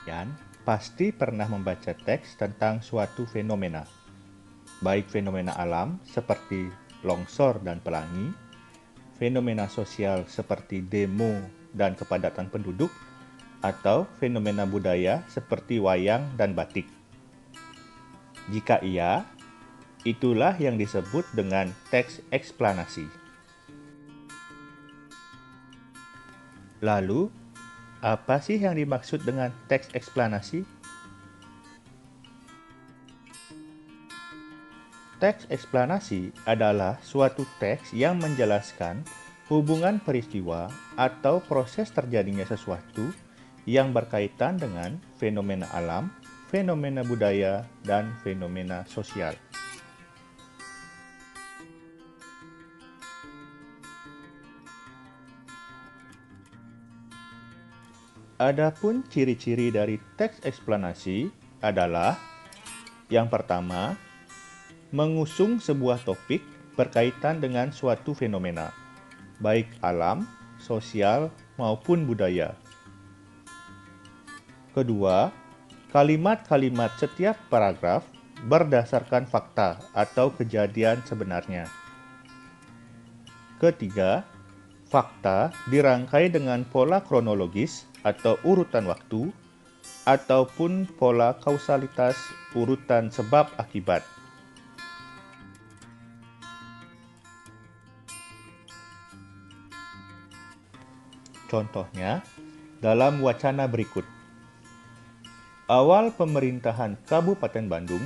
Kalian pasti pernah membaca teks tentang suatu fenomena, baik fenomena alam seperti longsor dan pelangi, fenomena sosial seperti demo dan kepadatan penduduk, atau fenomena budaya seperti wayang dan batik. Jika iya, itulah yang disebut dengan teks eksplanasi. Lalu, apa sih yang dimaksud dengan teks eksplanasi? Teks eksplanasi adalah suatu teks yang menjelaskan hubungan peristiwa atau proses terjadinya sesuatu yang berkaitan dengan fenomena alam, fenomena budaya, dan fenomena sosial. Adapun ciri-ciri dari teks eksplanasi adalah yang pertama, mengusung sebuah topik berkaitan dengan suatu fenomena, baik alam, sosial, maupun budaya. Kedua, kalimat-kalimat setiap paragraf berdasarkan fakta atau kejadian sebenarnya. Ketiga, fakta dirangkai dengan pola kronologis atau urutan waktu, ataupun pola kausalitas urutan sebab akibat. Contohnya, dalam wacana berikut. Awal pemerintahan Kabupaten Bandung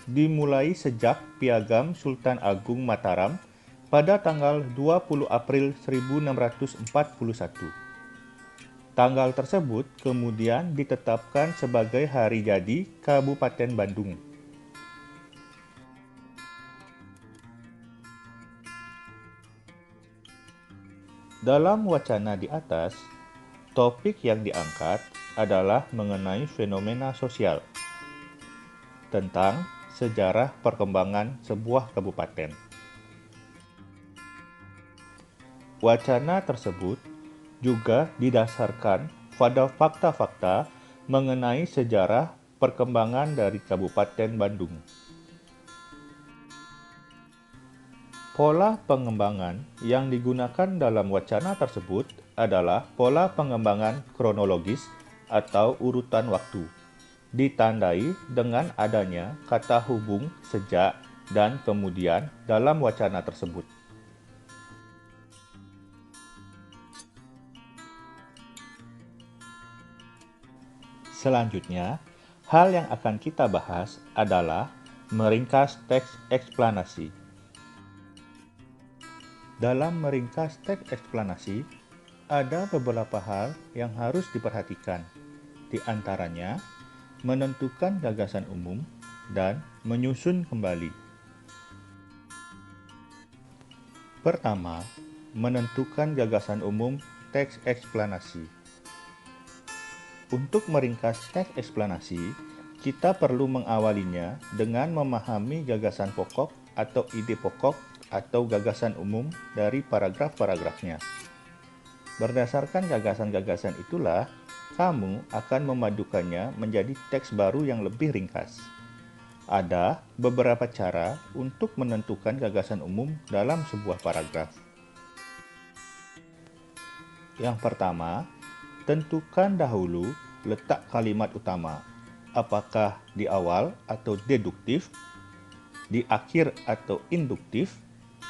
dimulai sejak Piagam Sultan Agung Mataram pada tanggal 20 April 1641. Tanggal tersebut kemudian ditetapkan sebagai hari jadi Kabupaten Bandung. Dalam wacana di atas, topik yang diangkat adalah mengenai fenomena sosial, tentang sejarah perkembangan sebuah kabupaten. Wacana tersebut juga didasarkan pada fakta-fakta mengenai sejarah perkembangan dari Kabupaten Bandung. Pola pengembangan yang digunakan dalam wacana tersebut adalah pola pengembangan kronologis atau urutan waktu, ditandai dengan adanya kata hubung sejak dan kemudian dalam wacana tersebut. Selanjutnya, hal yang akan kita bahas adalah meringkas teks eksplanasi. Dalam meringkas teks eksplanasi, ada beberapa hal yang harus diperhatikan, di antaranya menentukan gagasan umum dan menyusun kembali. Pertama, menentukan gagasan umum teks eksplanasi. Untuk meringkas teks eksplanasi, kita perlu mengawalinya dengan memahami gagasan pokok atau ide pokok atau gagasan umum dari paragraf-paragrafnya. Berdasarkan gagasan-gagasan itulah, kamu akan memadukannya menjadi teks baru yang lebih ringkas. Ada beberapa cara untuk menentukan gagasan umum dalam sebuah paragraf. Yang pertama, tentukan dahulu letak kalimat utama, apakah di awal atau deduktif, di akhir atau induktif,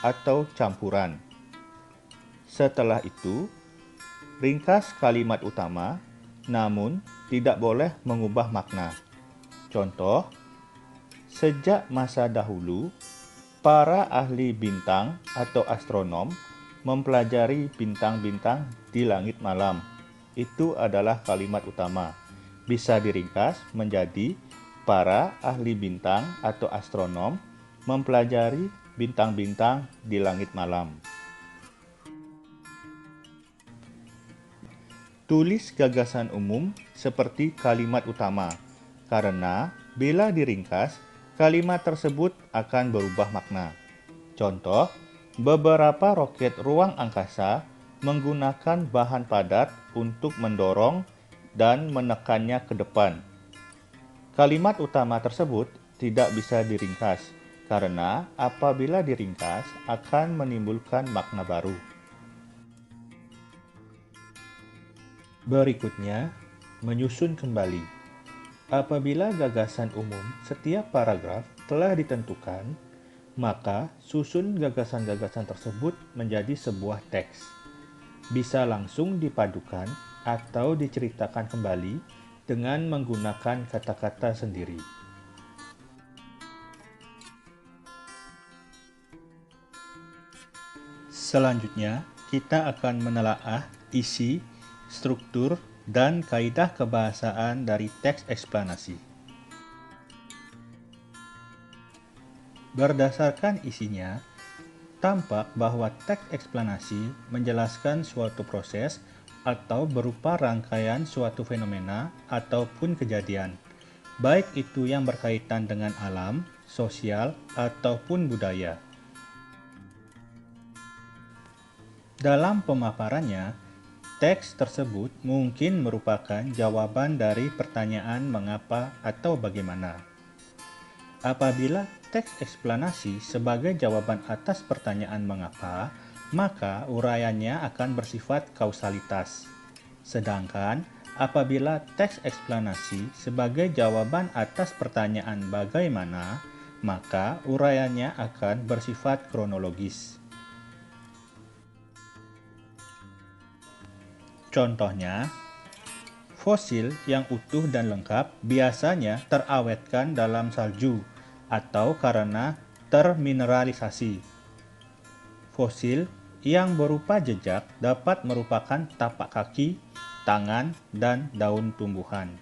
atau campuran. Setelah itu, ringkas kalimat utama, namun tidak boleh mengubah makna. Contoh, sejak masa dahulu, para ahli bintang atau astronom mempelajari bintang-bintang di langit malam. Itu adalah kalimat utama. Bisa diringkas menjadi para ahli bintang atau astronom mempelajari bintang-bintang di langit malam. Tulis gagasan umum seperti kalimat utama, karena bila diringkas, kalimat tersebut akan berubah makna. Contoh, beberapa roket ruang angkasa menggunakan bahan padat untuk mendorong dan menekannya ke depan. Kalimat utama tersebut tidak bisa diringkas, karena apabila diringkas akan menimbulkan makna baru. Berikutnya, menyusun kembali. Apabila gagasan umum setiap paragraf telah ditentukan, maka susun gagasan-gagasan tersebut menjadi sebuah teks. Bisa langsung dipadukan atau diceritakan kembali dengan menggunakan kata-kata sendiri. Selanjutnya, kita akan menelaah isi, struktur, dan kaidah kebahasaan dari teks eksplanasi. Berdasarkan isinya, tampak bahwa teks eksplanasi menjelaskan suatu proses atau berupa rangkaian suatu fenomena ataupun kejadian, baik itu yang berkaitan dengan alam, sosial, ataupun budaya. Dalam pemaparannya, teks tersebut mungkin merupakan jawaban dari pertanyaan mengapa atau bagaimana. Apabila teks eksplanasi sebagai jawaban atas pertanyaan mengapa, maka uraiannya akan bersifat kausalitas. Sedangkan apabila teks eksplanasi sebagai jawaban atas pertanyaan bagaimana, maka uraiannya akan bersifat kronologis. Contohnya, fosil yang utuh dan lengkap biasanya terawetkan dalam salju atau karena termineralisasi. Fosil yang berupa jejak dapat merupakan tapak kaki, tangan, dan daun tumbuhan.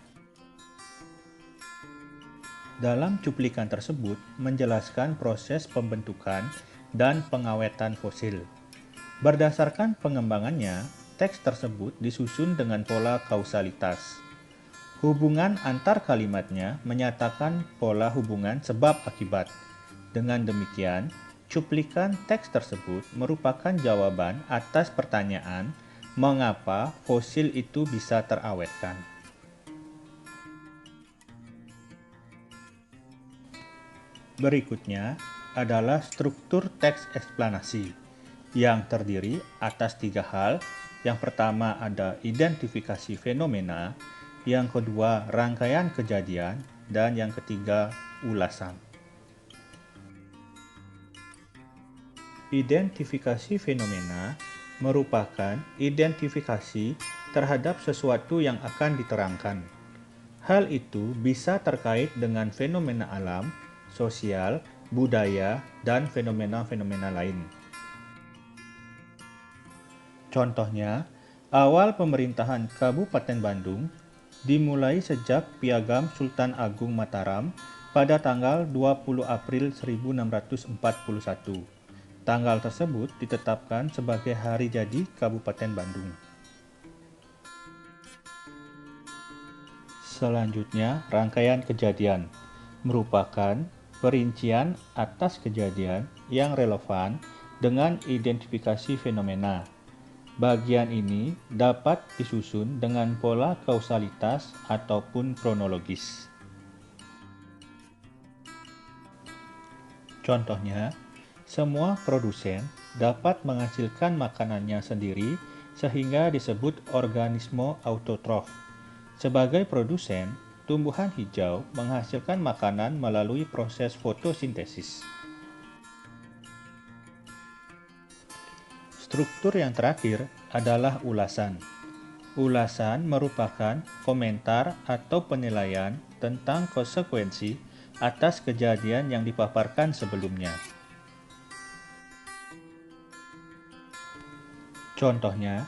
Dalam cuplikan tersebut menjelaskan proses pembentukan dan pengawetan fosil. Berdasarkan pengembangannya, teks tersebut disusun dengan pola kausalitas. Hubungan antar kalimatnya menyatakan pola hubungan sebab akibat. Dengan demikian, cuplikan teks tersebut merupakan jawaban atas pertanyaan mengapa fosil itu bisa terawetkan. Berikutnya adalah struktur teks eksplanasi yang terdiri atas 3 hal. Yang pertama ada identifikasi fenomena, yang kedua rangkaian kejadian, dan yang ketiga ulasan. Identifikasi fenomena merupakan identifikasi terhadap sesuatu yang akan diterangkan. Hal itu bisa terkait dengan fenomena alam, sosial, budaya, dan fenomena-fenomena lain. Contohnya, awal pemerintahan Kabupaten Bandung dimulai sejak Piagam Sultan Agung Mataram pada tanggal 20 April 1641. Tanggal tersebut ditetapkan sebagai hari jadi Kabupaten Bandung. Selanjutnya, rangkaian kejadian merupakan perincian atas kejadian yang relevan dengan identifikasi fenomena. Bagian ini dapat disusun dengan pola kausalitas ataupun kronologis. Contohnya, semua produsen dapat menghasilkan makanannya sendiri sehingga disebut organisme autotrof. Sebagai produsen, tumbuhan hijau menghasilkan makanan melalui proses fotosintesis. Struktur yang terakhir adalah ulasan. Ulasan merupakan komentar atau penilaian tentang konsekuensi atas kejadian yang dipaparkan sebelumnya. Contohnya,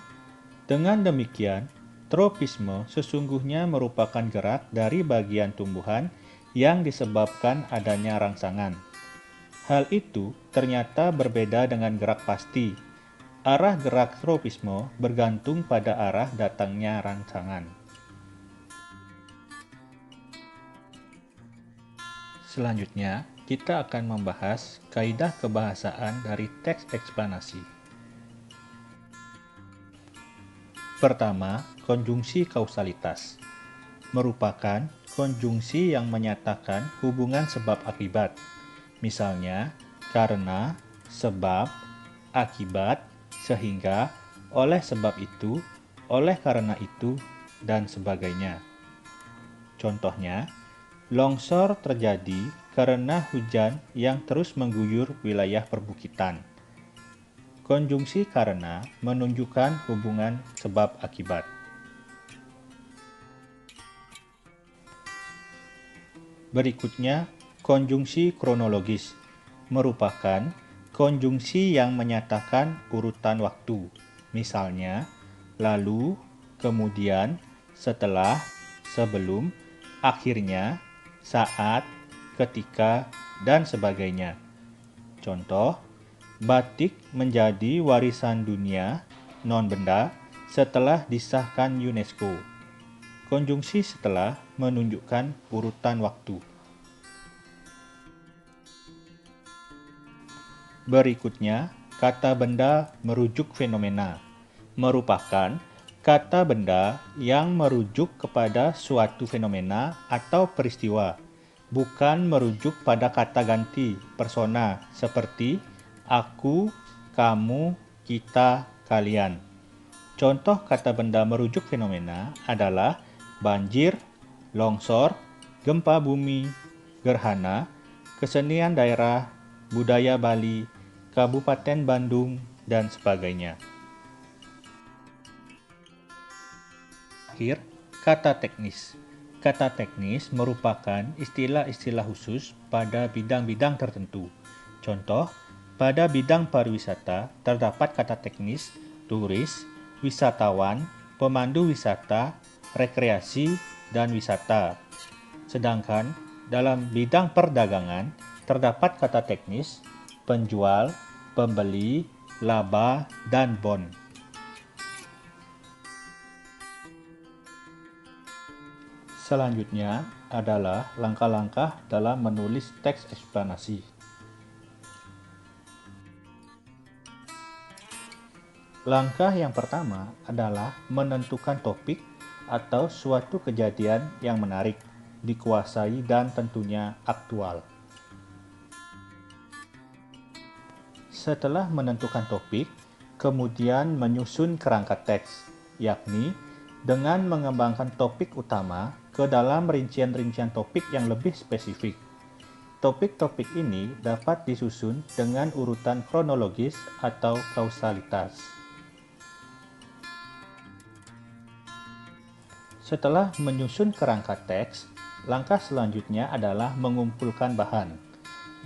dengan demikian, tropisme sesungguhnya merupakan gerak dari bagian tumbuhan yang disebabkan adanya rangsangan. Hal itu ternyata berbeda dengan gerak pasti. Arah gerak tropisme bergantung pada arah datangnya rangsangan. Selanjutnya, kita akan membahas kaidah kebahasaan dari teks eksplanasi. Pertama, konjungsi kausalitas merupakan konjungsi yang menyatakan hubungan sebab akibat. Misalnya, karena, sebab, akibat, sehingga, oleh sebab itu, oleh karena itu, dan sebagainya. Contohnya, longsor terjadi karena hujan yang terus mengguyur wilayah perbukitan. Konjungsi karena menunjukkan hubungan sebab akibat. Berikutnya, konjungsi kronologis merupakan konjungsi yang menyatakan urutan waktu. Misalnya, lalu, kemudian, setelah, sebelum, akhirnya, saat, ketika, dan sebagainya. Contoh, batik menjadi warisan dunia non-benda setelah disahkan UNESCO. Konjungsi setelah menunjukkan urutan waktu. Berikutnya, kata benda merujuk fenomena merupakan kata benda yang merujuk kepada suatu fenomena atau peristiwa, bukan merujuk pada kata ganti persona seperti aku, kamu, kita, kalian. Contoh kata benda merujuk fenomena adalah banjir, longsor, gempa bumi, gerhana, kesenian daerah, budaya Bali, Kabupaten Bandung, dan sebagainya. Akhir, kata teknis. Kata teknis merupakan istilah-istilah khusus pada bidang-bidang tertentu. Contoh, pada bidang pariwisata terdapat kata teknis turis, wisatawan, pemandu wisata, rekreasi, dan wisata. Sedangkan dalam bidang perdagangan terdapat kata teknis penjual, pembeli, laba, dan bon. Selanjutnya adalah langkah-langkah dalam menulis teks eksplanasi. Langkah yang pertama adalah menentukan topik atau suatu kejadian yang menarik, dikuasai, dan tentunya aktual. Setelah menentukan topik, kemudian menyusun kerangka teks, yakni dengan mengembangkan topik utama ke dalam rincian-rincian topik yang lebih spesifik. Topik-topik ini dapat disusun dengan urutan kronologis atau kausalitas. Setelah menyusun kerangka teks, langkah selanjutnya adalah mengumpulkan bahan.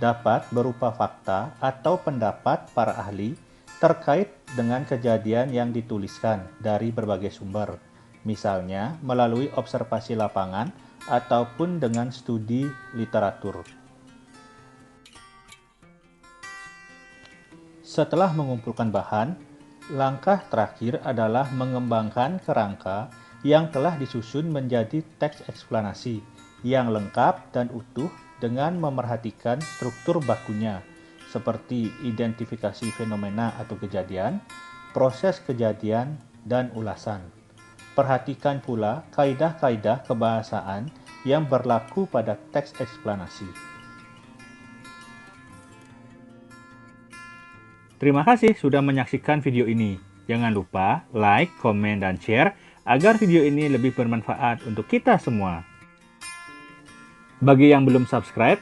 Dapat berupa fakta atau pendapat para ahli terkait dengan kejadian yang dituliskan dari berbagai sumber, misalnya melalui observasi lapangan ataupun dengan studi literatur. Setelah mengumpulkan bahan, langkah terakhir adalah mengembangkan kerangka yang telah disusun menjadi teks eksplanasi yang lengkap dan utuh dengan memerhatikan struktur bakunya, seperti identifikasi fenomena atau kejadian, proses kejadian, dan ulasan. Perhatikan pula kaidah-kaidah kebahasaan yang berlaku pada teks eksplanasi. Terima kasih sudah menyaksikan video ini. Jangan lupa like, komen, dan share agar video ini lebih bermanfaat untuk kita semua. Bagi yang belum subscribe,